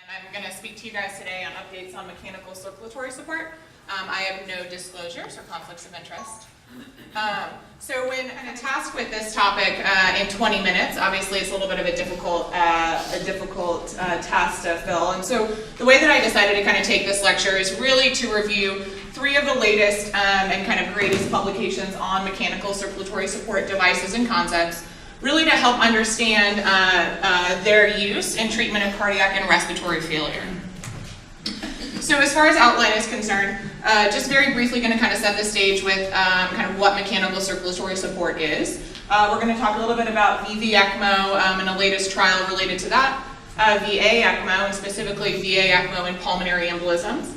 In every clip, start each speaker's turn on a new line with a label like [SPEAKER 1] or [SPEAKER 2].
[SPEAKER 1] I'm going to speak to you guys today on updates on mechanical circulatory support. I have no disclosures or conflicts of interest. So when I'm tasked with this topic in 20 minutes, obviously it's a little bit of a difficult task to fill. And so the way that I decided to kind of take this lecture is really to review 3 of the latest and kind of greatest publications on mechanical circulatory support devices and concepts, really to help understand their use in treatment of cardiac and respiratory failure. So as far as outline is concerned, just very briefly going to kind of set the stage with kind of what mechanical circulatory support is. We're going to talk a little bit about VV ECMO and a latest trial related to that, VA ECMO, and specifically VA ECMO in pulmonary embolisms.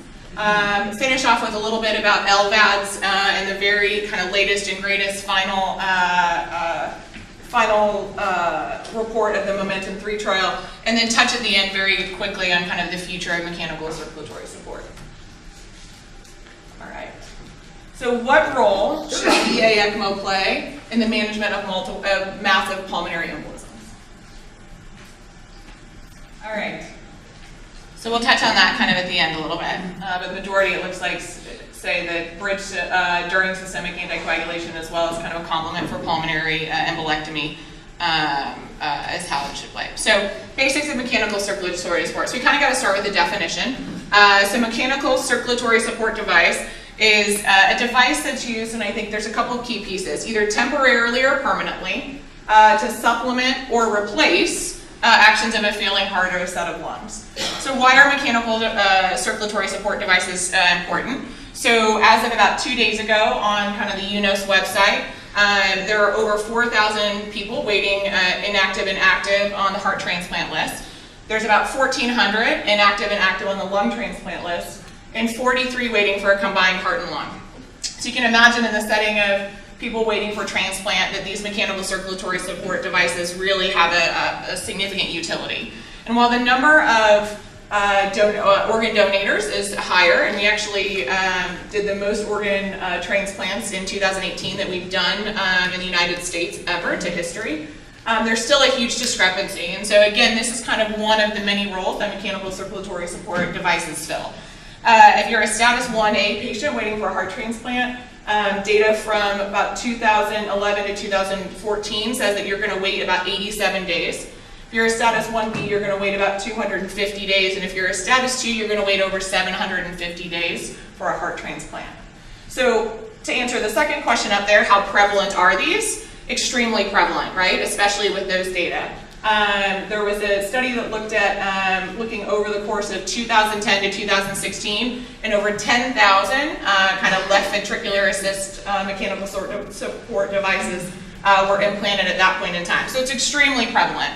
[SPEAKER 1] Finish off with a little bit about LVADs and the very kind of latest and greatest final report of the Momentum 3 trial, and then touch at the end very quickly on kind of the future of mechanical circulatory support. All right. So what role should VA ECMO play in the management of massive pulmonary embolisms? All right. So we'll touch on that kind of at the end a little bit. But the majority, it looks like, say that bridge during systemic anticoagulation as well as kind of a complement for pulmonary embolectomy is how it should play. So basics of mechanical circulatory support. So we kind of got to start with the definition. So mechanical circulatory support device is a device that's used, and I think there's a couple of key pieces, either temporarily or permanently, to supplement or replace actions of a failing heart or a set of lungs. So why are mechanical circulatory support devices important? So as of about 2 days ago on kind of the UNOS website, there are over 4,000 people waiting inactive and active on the heart transplant list. There's about 1,400 inactive and active on the lung transplant list, and 43 waiting for a combined heart and lung. So you can imagine in the setting of people waiting for transplant that these mechanical circulatory support devices really have a significant utility. And while the number of organ donators is higher, and we actually did the most organ transplants in 2018 that we've done in the United States ever to history, there's still a huge discrepancy. And so again, this is kind of one of the many roles that mechanical circulatory support devices fill. If you're a status 1A patient waiting for a heart transplant, data from about 2011 to 2014 says that you're going to wait about 87 days. If you're a status 1B, you're going to wait about 250 days, and if you're a status 2, you're going to wait over 750 days for a heart transplant. So to answer the second question up there, how prevalent are these? Extremely prevalent, right? Especially with those data. There was a study that looked at looking over the course of 2010 to 2016, and over 10,000 kind of left ventricular assist mechanical support devices were implanted at that point in time. So it's extremely prevalent.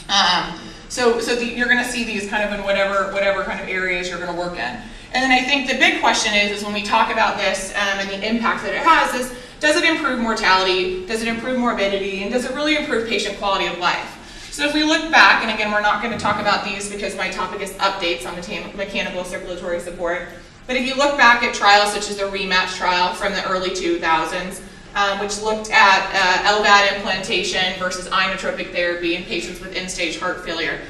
[SPEAKER 1] You're going to see these kind of in whatever kind of areas you're going to work in. And then I think the big question is when we talk about this and the impact that it has is, does it improve mortality, does it improve morbidity, and does it really improve patient quality of life? So if we look back, and again, we're not going to talk about these because my topic is updates on mechanical circulatory support, but if you look back at trials such as the REMATCH trial from the early 2000s, which looked at LVAD implantation versus inotropic therapy in patients with end-stage heart failure,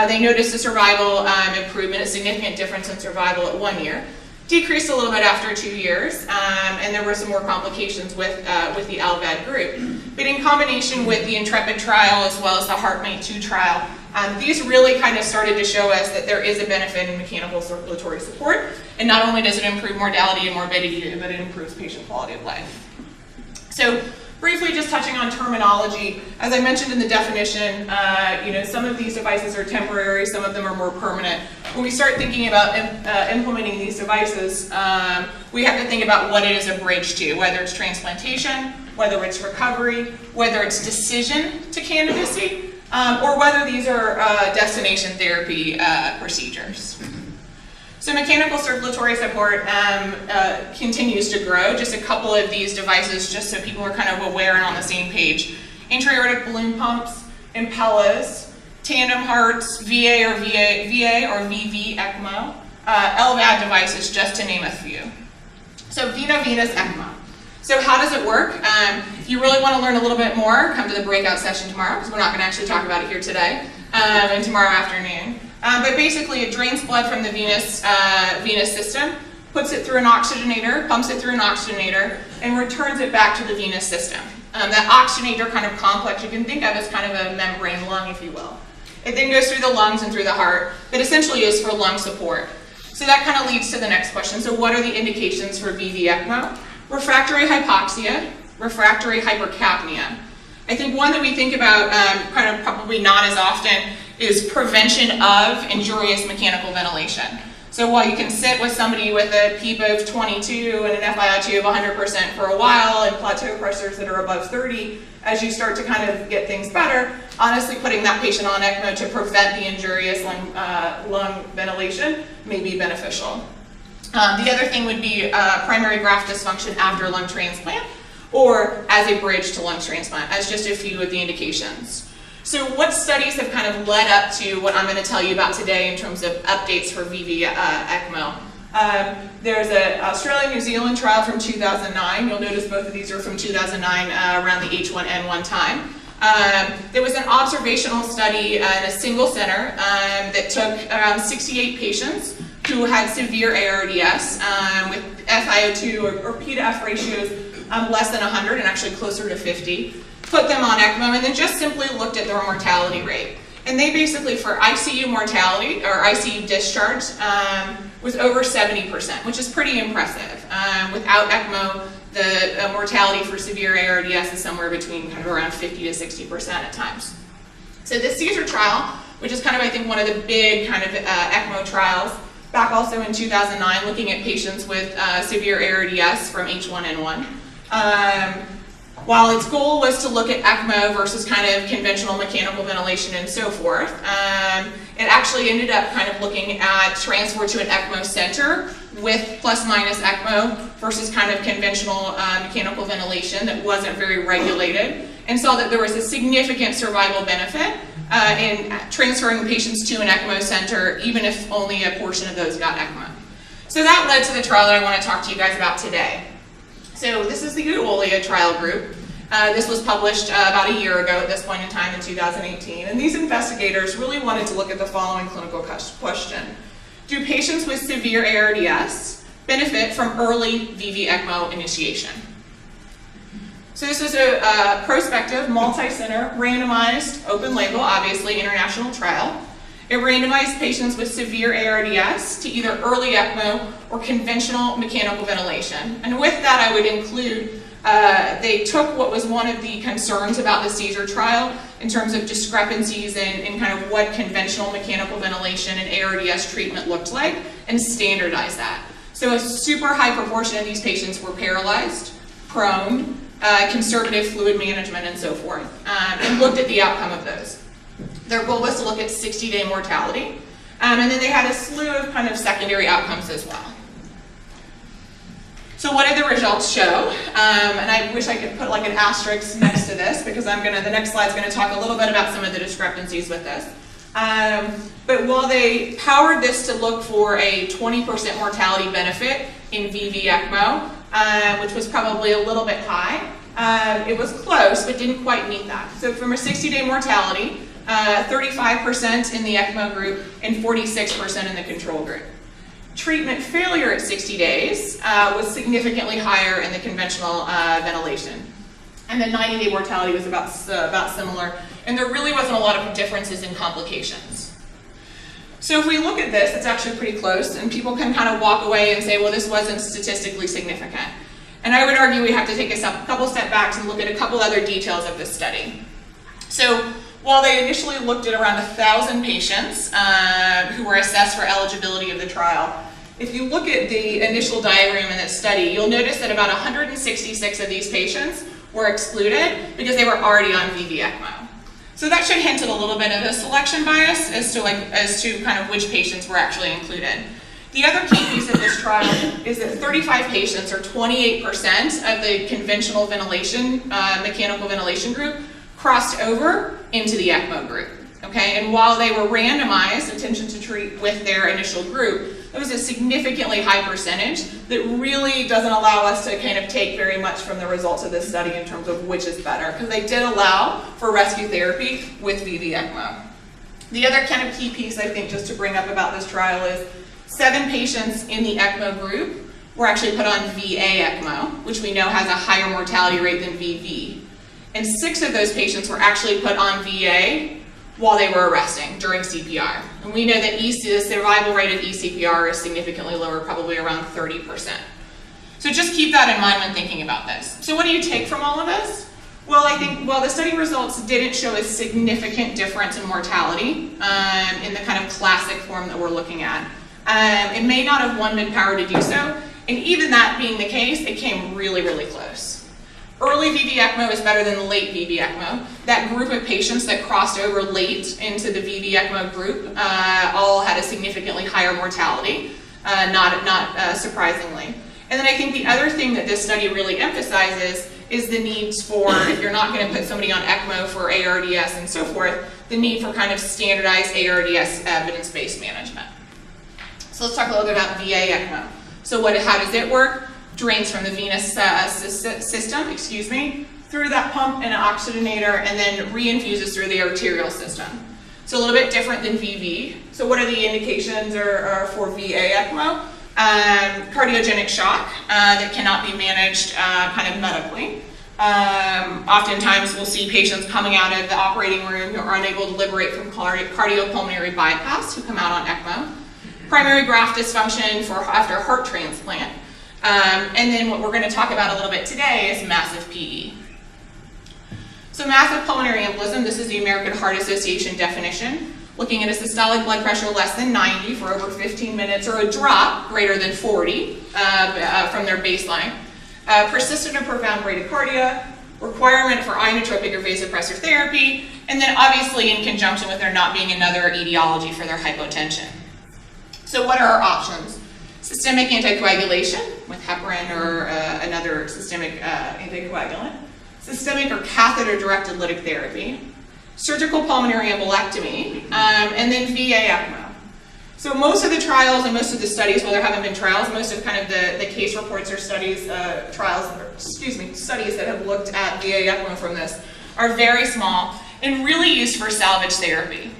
[SPEAKER 1] they noticed a survival improvement, a significant difference in survival at 1 year. Decreased a little bit after 2 years, and there were some more complications with the LVAD group. But in combination with the INTREPID trial as well as the Heartmate 2 trial, these really kind of started to show us that there is a benefit in mechanical circulatory support, and not only does it improve mortality and morbidity, but it improves patient quality of life. So briefly just touching on terminology, as I mentioned in the definition, some of these devices are temporary, some of them are more permanent. When we start thinking about implementing these devices, we have to think about what it is a bridge to, whether it's transplantation, whether it's recovery, whether it's decision to candidacy, or whether these are destination therapy procedures. So mechanical circulatory support continues to grow. Just a couple of these devices, just so people are kind of aware and on the same page. Intra-aortic balloon pumps, Impellas, tandem hearts, VA or VV ECMO, LVAD devices, just to name a few. So Veno-Venous ECMO. So how does it work? If you really want to learn a little bit more, come to the breakout session tomorrow, because we're not going to actually talk about it here today, and tomorrow afternoon. But basically it drains blood from the venous system, puts it through an oxygenator, pumps it through an oxygenator, and returns it back to the venous system. That oxygenator kind of complex you can think of as kind of a membrane lung, if you will. It then goes through the lungs and through the heart, but essentially is for lung support. So that kind of leads to the next question. So what are the indications for VV ECMO? Refractory hypoxia, refractory hypercapnia. I think one that we think about kind of probably not as often is prevention of injurious mechanical ventilation. So while you can sit with somebody with a PEEP of 22 and an FiO2 of 100% for a while and plateau pressures that are above 30, as you start to kind of get things better, honestly putting that patient on ECMO to prevent the injurious lung ventilation may be beneficial. The other thing would be primary graft dysfunction after lung transplant, or as a bridge to lung transplant, as just a few of the indications. So what studies have kind of led up to what I'm going to tell you about today in terms of updates for VV ECMO? There's an Australia-New Zealand trial from 2009. You'll notice both of these are from 2009 around the H1N1 time. There was an observational study in a single center that took around 68 patients who had severe ARDS with FiO2 or P to F ratios less than 100 and actually closer to 50. Put them on ECMO and then just simply looked at their mortality rate. And they basically, for ICU mortality or ICU discharge, was over 70%, which is pretty impressive. Without ECMO, the mortality for severe ARDS is somewhere between kind of around 50 to 60% at times. So the Caesar trial, which is kind of, I think, one of the big kind of ECMO trials, back also in 2009, looking at patients with severe ARDS from H1N1. While its goal was to look at ECMO versus kind of conventional mechanical ventilation and so forth, it actually ended up kind of looking at transfer to an ECMO center with plus minus ECMO versus kind of conventional mechanical ventilation that wasn't very regulated, and saw that there was a significant survival benefit in transferring patients to an ECMO center, even if only a portion of those got ECMO. So that led to the trial that I want to talk to you guys about today. So this is the EOLIA Trial group. This was published about a year ago at this point in time in 2018. And these investigators really wanted to look at the following clinical question. Do patients with severe ARDS benefit from early VV ECMO initiation? So this is a prospective, multi-center, randomized, open label, obviously international trial. It randomized patients with severe ARDS to either early ECMO or conventional mechanical ventilation. And with that, I would include, they took what was one of the concerns about the Caesar trial in terms of discrepancies in kind of what conventional mechanical ventilation and ARDS treatment looked like, and standardized that. So a super high proportion of these patients were paralyzed, prone, conservative fluid management, and so forth, and looked at the outcome of those. Their goal was to look at 60-day mortality, and then they had a slew of kind of secondary outcomes as well. So what did the results show? And I wish I could put like an asterisk next to this, because the next slide is going to talk a little bit about some of the discrepancies with this. But while they powered this to look for a 20% mortality benefit in VV ECMO, which was probably a little bit high, it was close, but didn't quite meet that. So from a 60-day mortality, 35% in the ECMO group and 46% in the control group. Treatment failure at 60 days was significantly higher in the conventional ventilation. And the 90-day mortality was about similar, and there really wasn't a lot of differences in complications. So if we look at this, it's actually pretty close, and people can kind of walk away and say, well, this wasn't statistically significant. And I would argue we have to take a couple step backs and look at a couple other details of this study. So while they initially looked at around 1,000 patients who were assessed for eligibility of the trial, if you look at the initial diagram in this study, you'll notice that about 166 of these patients were excluded because they were already on VV ECMO. So that should hint at a little bit of a selection bias as to kind of which patients were actually included. The other key piece of this trial is that 35 patients, or 28% of the conventional ventilation, mechanical ventilation group, crossed over into the ECMO group, okay? And while they were randomized, intention to treat with their initial group, it was a significantly high percentage that really doesn't allow us to kind of take very much from the results of this study in terms of which is better, because they did allow for rescue therapy with VV ECMO. The other kind of key piece I think just to bring up about this trial is 7 patients in the ECMO group were actually put on VA ECMO, which we know has a higher mortality rate than VV. And 6 of those patients were actually put on VA while they were arresting during CPR. And we know that the survival rate of eCPR is significantly lower, probably around 30%. So just keep that in mind when thinking about this. So what do you take from all of this? Well, I think while the study results didn't show a significant difference in mortality in the kind of classic form that we're looking at, it may not have been powered to do so, and even that being the case, it came really, really close. Early VV ECMO is better than late VV ECMO. That group of patients that crossed over late into the VV ECMO group all had a significantly higher mortality, not surprisingly. And then I think the other thing that this study really emphasizes is the needs for, if you're not going to put somebody on ECMO for ARDS and so forth, the need for kind of standardized ARDS evidence-based management. So let's talk a little bit about VA ECMO. So how does it work? Drains from the venous system, through that pump and an oxygenator, and then reinfuses through the arterial system. So a little bit different than VV. So what are the indications for VA ECMO? Cardiogenic shock that cannot be managed kind of medically. Oftentimes we'll see patients coming out of the operating room who are unable to liberate from cardiopulmonary bypass who come out on ECMO. Primary graft dysfunction after heart transplant. And then what we're going to talk about a little bit today is massive PE. So massive pulmonary embolism, this is the American Heart Association definition, looking at a systolic blood pressure less than 90 for over 15 minutes or a drop greater than 40 from their baseline. Persistent or profound bradycardia, requirement for inotropic or vasopressor therapy, and then obviously in conjunction with there not being another etiology for their hypotension. So what are our options? Systemic anticoagulation with heparin or another systemic anticoagulant, systemic or catheter-directed lytic therapy, surgical pulmonary embolectomy, and then VA ECMO. So most of the trials and most of the studies, well, there haven't been trials, most of kind of the case reports or studies, studies that have looked at VA ECMO from this are very small and really used for salvage therapy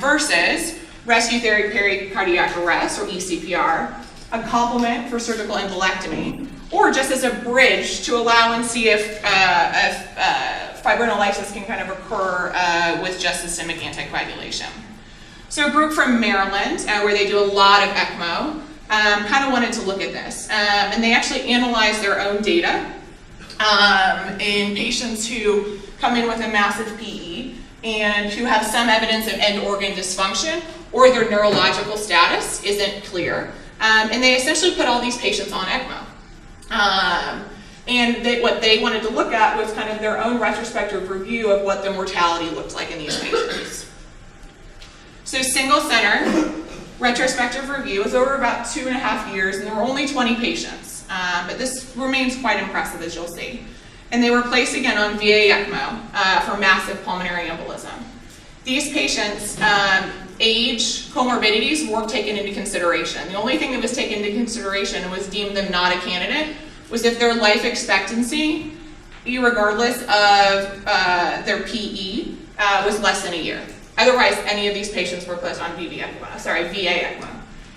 [SPEAKER 1] versus rescue therapy pericardiac arrest or ECPR, a complement for surgical embolectomy, or just as a bridge to allow and see if fibrinolysis can kind of occur with just systemic anticoagulation. So a group from Maryland, where they do a lot of ECMO, kind of wanted to look at this. And they actually analyzed their own data in patients who come in with a massive PE and who have some evidence of end organ dysfunction or their neurological status isn't clear. And they essentially put all these patients on ECMO. And what they wanted to look at was kind of their own retrospective review of what the mortality looked like in these patients. So single center retrospective review was over about 2.5 years, and there were only 20 patients. But this remains quite impressive, as you'll see. And they were placed again on VA ECMO for massive pulmonary embolism. These patients, age, comorbidities weren't taken into consideration. The only thing that was taken into consideration and was deemed them not a candidate was if their life expectancy, regardless of their PE, was less than a year. Otherwise, any of these patients were put on VA ECMO.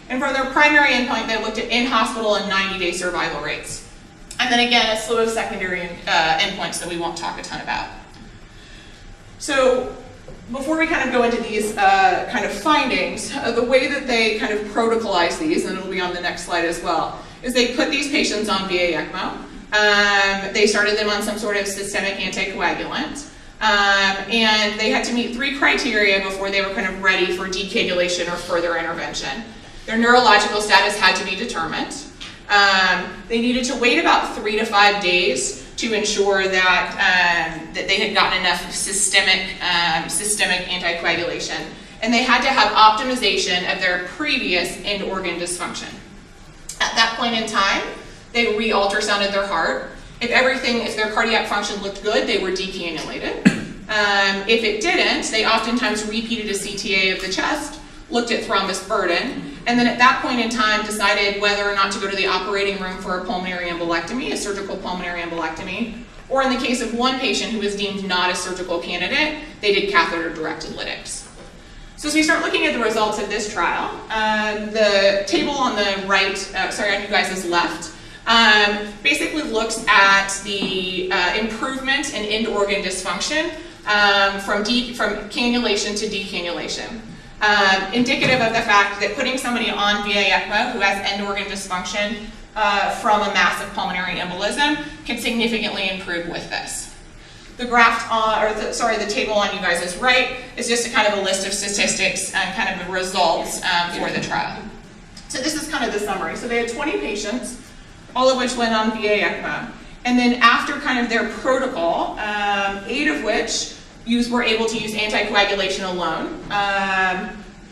[SPEAKER 1] And for their primary endpoint, they looked at in-hospital and 90-day survival rates. And then again, a slew of secondary endpoints that we won't talk a ton about. So before we kind of go into these kind of findings, the way that they kind of protocolize these, and it'll be on the next slide as well, is they put these patients on VA ECMO. They started them on some sort of systemic anticoagulant. And they had to meet 3 criteria before they were kind of ready for decoagulation or further intervention. Their neurological status had to be determined. They needed to wait about 3 to 5 days to ensure that they had gotten enough systemic anticoagulation. And they had to have optimization of their previous end organ dysfunction. At that point in time, they re-ultrasounded their heart. If their cardiac function looked good, they were decannulated. If it didn't, they oftentimes repeated a CTA of the chest, looked at thrombus burden, and then at that point in time decided whether or not to go to the operating room for a pulmonary embolectomy, a surgical pulmonary embolectomy, or in the case of one patient who was deemed not a surgical candidate, they did catheter-directed lytics. So as we start looking at the results of this trial, the table on the right, on you guys' left, basically looks at the improvement in end organ dysfunction from cannulation to decannulation. Indicative of the fact that putting somebody on VA ECMO who has end organ dysfunction from a massive pulmonary embolism can significantly improve with this. The graph the table on you guys' right is just a kind of a list of statistics and kind of the results for the trial. So this is kind of the summary. So they had 20 patients, all of which went on VA ECMO. And then after kind of their protocol, 8 of which were able to use anticoagulation alone.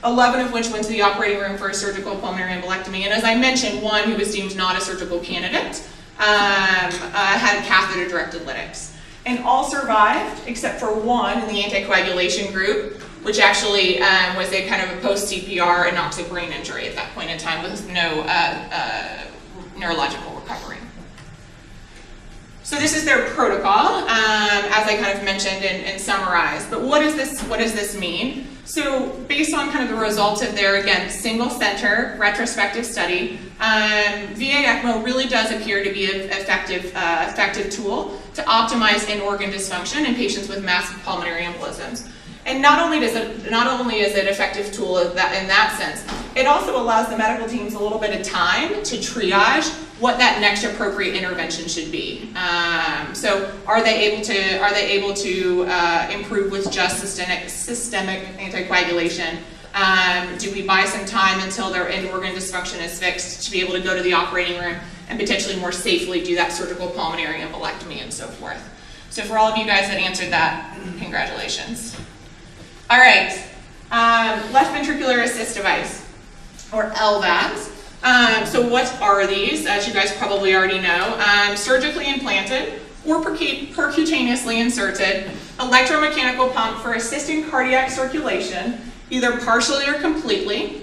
[SPEAKER 1] 11 of which went to the operating room for a surgical pulmonary embolectomy. And as I mentioned, 1 who was deemed not a surgical candidate had catheter-directed lytics. And all survived except for 1 in the anticoagulation group, which actually was a kind of a post-CPR anoxic brain injury at that point in time with no neurological recovery. So this is their protocol, as I kind of mentioned and summarized. But what does this mean? So based on kind of the results of their, again, single-center retrospective study, VA ECMO really does appear to be an effective tool to optimize end organ dysfunction in patients with massive pulmonary embolisms. And not only is it an effective tool in that sense, it also allows the medical teams a little bit of time to triage what that next appropriate intervention should be. So are they able to improve with just systemic anticoagulation? Do we buy some time until their end organ dysfunction is fixed to be able to go to the operating room and potentially more safely do that surgical pulmonary embolectomy and so forth? So for all of you guys that answered that, congratulations. All right, left ventricular assist device, or LVADs. So what are these? As you guys probably already know, surgically implanted or percutaneously inserted electromechanical pump for assisting cardiac circulation, either partially or completely,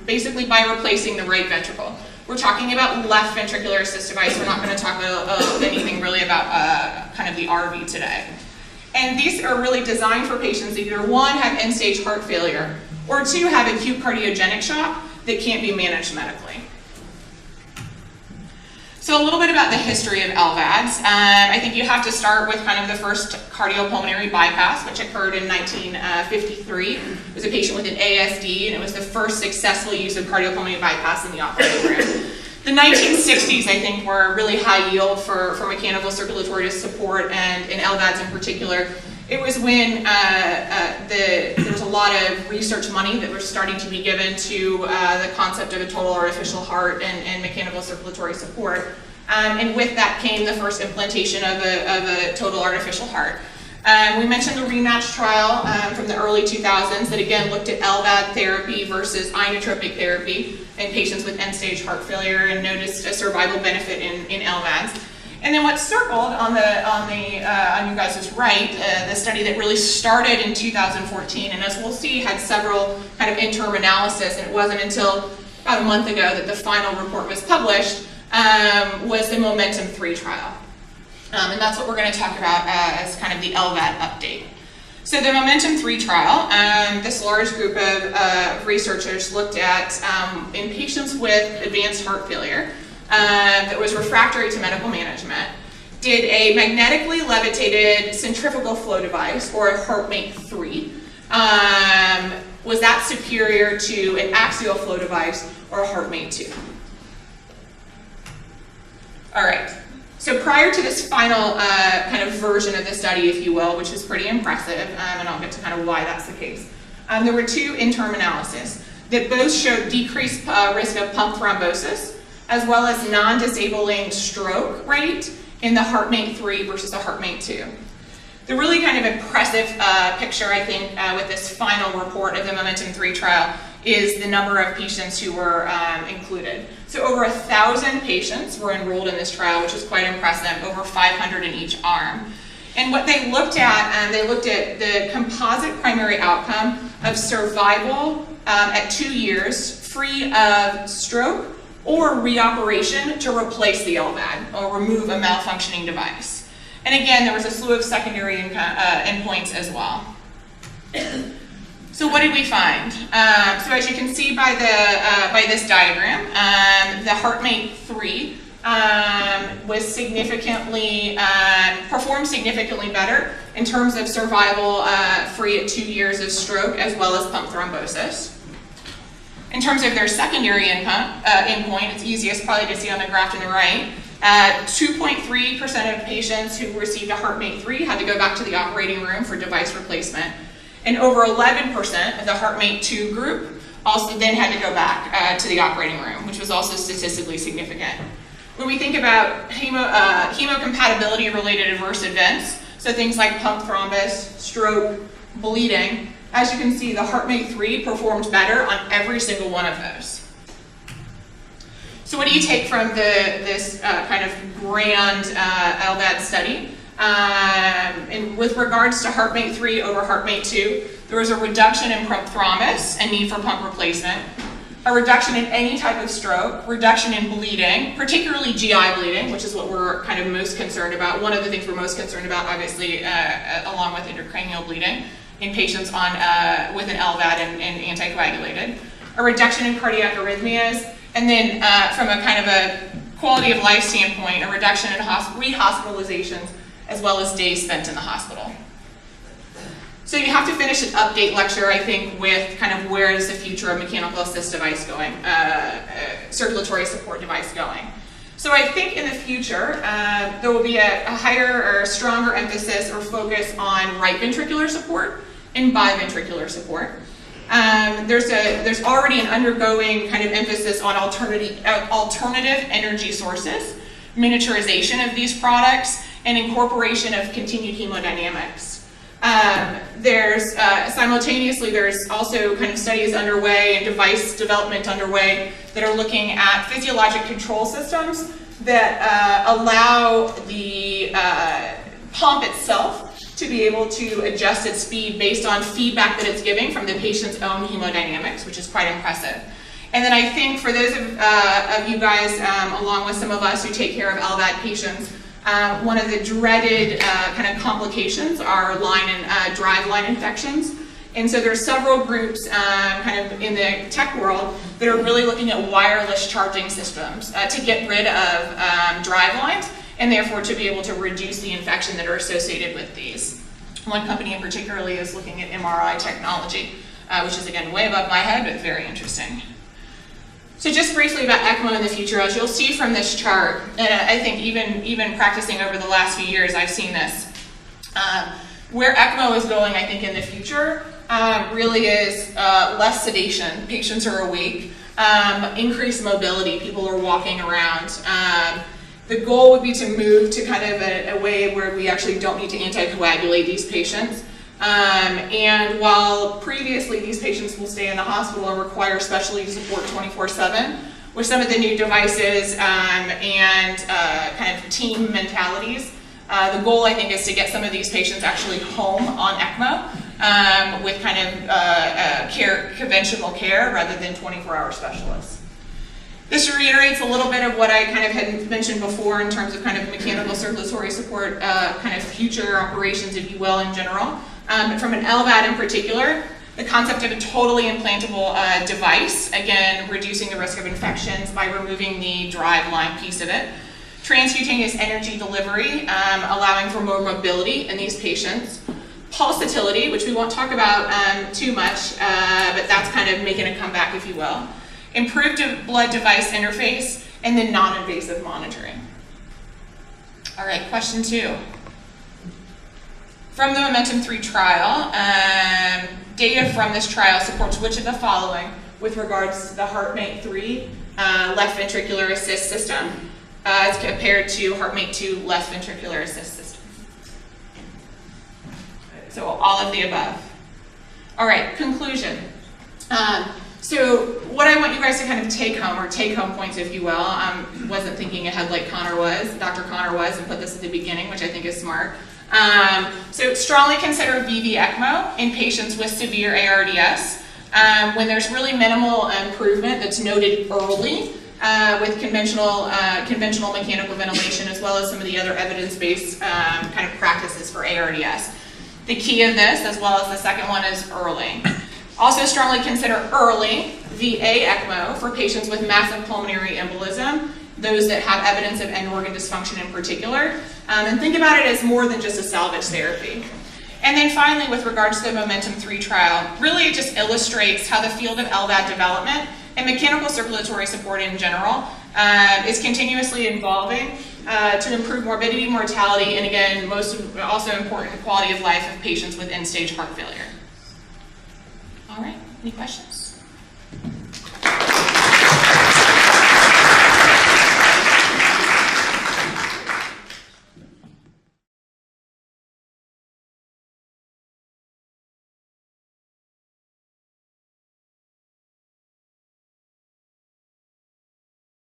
[SPEAKER 1] basically by replacing the right ventricle. We're talking about left ventricular assist device. We're not going to talk about anything really about kind of the RV today. And these are really designed for patients that either 1, have end-stage heart failure, or 2, have acute cardiogenic shock that can't be managed medically. So a little bit about the history of LVADs. I think you have to start with kind of the first cardiopulmonary bypass, which occurred in 1953. It was a patient with an ASD, and it was the first successful use of cardiopulmonary bypass in the operating room. The 1960s, I think, were really high yield for mechanical circulatory support, and in LVADs in particular. It was when there was a lot of research money that was starting to be given to the concept of a total artificial heart and mechanical circulatory support. And with that came the first implantation of a total artificial heart. We mentioned the rematch trial from the early 2000s that again looked at LVAD therapy versus inotropic therapy in patients with end-stage heart failure and noticed a survival benefit in LVADs. And then what's circled on you guys' right, the study that really started in 2014, and as we'll see, had several kind of interim analysis, and it wasn't until about a month ago that the final report was published, was the Momentum 3 trial. And that's what we're going to talk about as kind of the LVAD update. So the Momentum 3 trial, this large group of researchers looked at in patients with advanced heart failure that was refractory to medical management, did a magnetically levitated centrifugal flow device, or a Heartmate 3. Was that superior to an axial flow device or a Heartmate 2? All right. So prior to this final kind of version of the study, if you will, which is pretty impressive, and I'll get to kind of why that's the case, there were 2 interim analyses that both showed decreased risk of pump thrombosis, as well as non-disabling stroke rate in the Heartmate 3 versus the Heartmate 2. The really kind of impressive picture, I think, with this final report of the Momentum 3 trial is the number of patients who were included. So over 1,000 patients were enrolled in this trial, which is quite impressive, over 500 in each arm. And what they looked at the composite primary outcome of survival at 2 years, free of stroke or reoperation to replace the LVAD or remove a malfunctioning device. And again, there was a slew of secondary endpoints as well. So So what did we find? So as you can see by this diagram, the Heartmate 3 was significantly, performed significantly better in terms of survival free at 2 years of stroke as well as pump thrombosis. In terms of their secondary endpoint, it's easiest probably to see on the graph on the right. 2.3% of patients who received a Heartmate 3 had to go back to the operating room for device replacement. And over 11% of the Heartmate 2 group also then had to go back to the operating room, which was also statistically significant. When we think about hemocompatibility related adverse events, so things like pump thrombus, stroke, bleeding, as you can see, the Heartmate 3 performed better on every single one of those. So what do you take from this kind of grand LVAD study? And with regards to Heartmate 3 over Heartmate 2, there was a reduction in pump thrombus and need for pump replacement, a reduction in any type of stroke, reduction in bleeding, particularly GI bleeding, which is what we're kind of most concerned about. One of the things we're most concerned about, obviously, along with intracranial bleeding in patients on with an LVAD and anticoagulated, a reduction in cardiac arrhythmias, and then from a kind of a quality of life standpoint, a reduction in rehospitalizations as well as days spent in the hospital. So you have to finish an update lecture, I think, with kind of where is the future of mechanical assist device going, circulatory support device going. So I think in the future, there will be a higher or stronger emphasis or focus on right ventricular support and biventricular support. There's already an undergoing kind of emphasis on alternative energy sources, miniaturization of these products, and incorporation of continued hemodynamics. Simultaneously, there's also kind of studies underway and device development underway that are looking at physiologic control systems that allow the pump itself to be able to adjust its speed based on feedback that it's giving from the patient's own hemodynamics, which is quite impressive. And then I think for those of you guys, along with some of us who take care of LVAD patients, one of the dreaded kind of complications are drive line infections. And so there's several groups kind of in the tech world that are really looking at wireless charging systems to get rid of drive lines and therefore to be able to reduce the infection that are associated with these. One company in particular is looking at MRI technology, which is again way above my head, but very interesting. So just briefly about ECMO in the future, as you'll see from this chart, and I think even practicing over the last few years, I've seen this. Where ECMO is going, I think, in the future really is less sedation. Patients are awake, increased mobility, people are walking around. The goal would be to move to kind of a way where we actually don't need to anticoagulate these patients. And while previously these patients will stay in the hospital and require specialty support 24/7, with some of the new devices and kind of team mentalities, the goal I think is to get some of these patients actually home on ECMO with kind of conventional care rather than 24-hour specialists. This reiterates a little bit of what I kind of had mentioned before in terms of kind of mechanical circulatory support, kind of future operations, if you will, in general. But from an LVAD in particular, the concept of a totally implantable device, again, reducing the risk of infections by removing the drive line piece of it. Transcutaneous energy delivery, allowing for more mobility in these patients. Pulsatility, which we won't talk about too much, but that's kind of making a comeback, if you will. Improved blood-device interface, and then non-invasive monitoring. All right, question 2. From the Momentum 3 trial, data from this trial supports which of the following with regards to the Heartmate 3 left ventricular assist system as compared to Heartmate 2 left ventricular assist system? So all of the above. All right, conclusion. So what I want you guys to kind of take home points, if you will. Wasn't thinking ahead like Dr. Connor was, and put this at the beginning, which I think is smart. So strongly consider VV ECMO in patients with severe ARDS. When there's really minimal improvement that's noted early with conventional mechanical ventilation, as well as some of the other evidence-based kind of practices for ARDS. The key of this, as well as the second one, is early. Also strongly consider early VA ECMO for patients with massive pulmonary embolism, those that have evidence of end organ dysfunction in particular, and think about it as more than just a salvage therapy. And then finally, with regards to the Momentum 3 trial, really it just illustrates how the field of LVAD development and mechanical circulatory support in general is continuously evolving to improve morbidity, mortality, and again, also important, the quality of life of patients with end-stage heart failure. All right, any questions?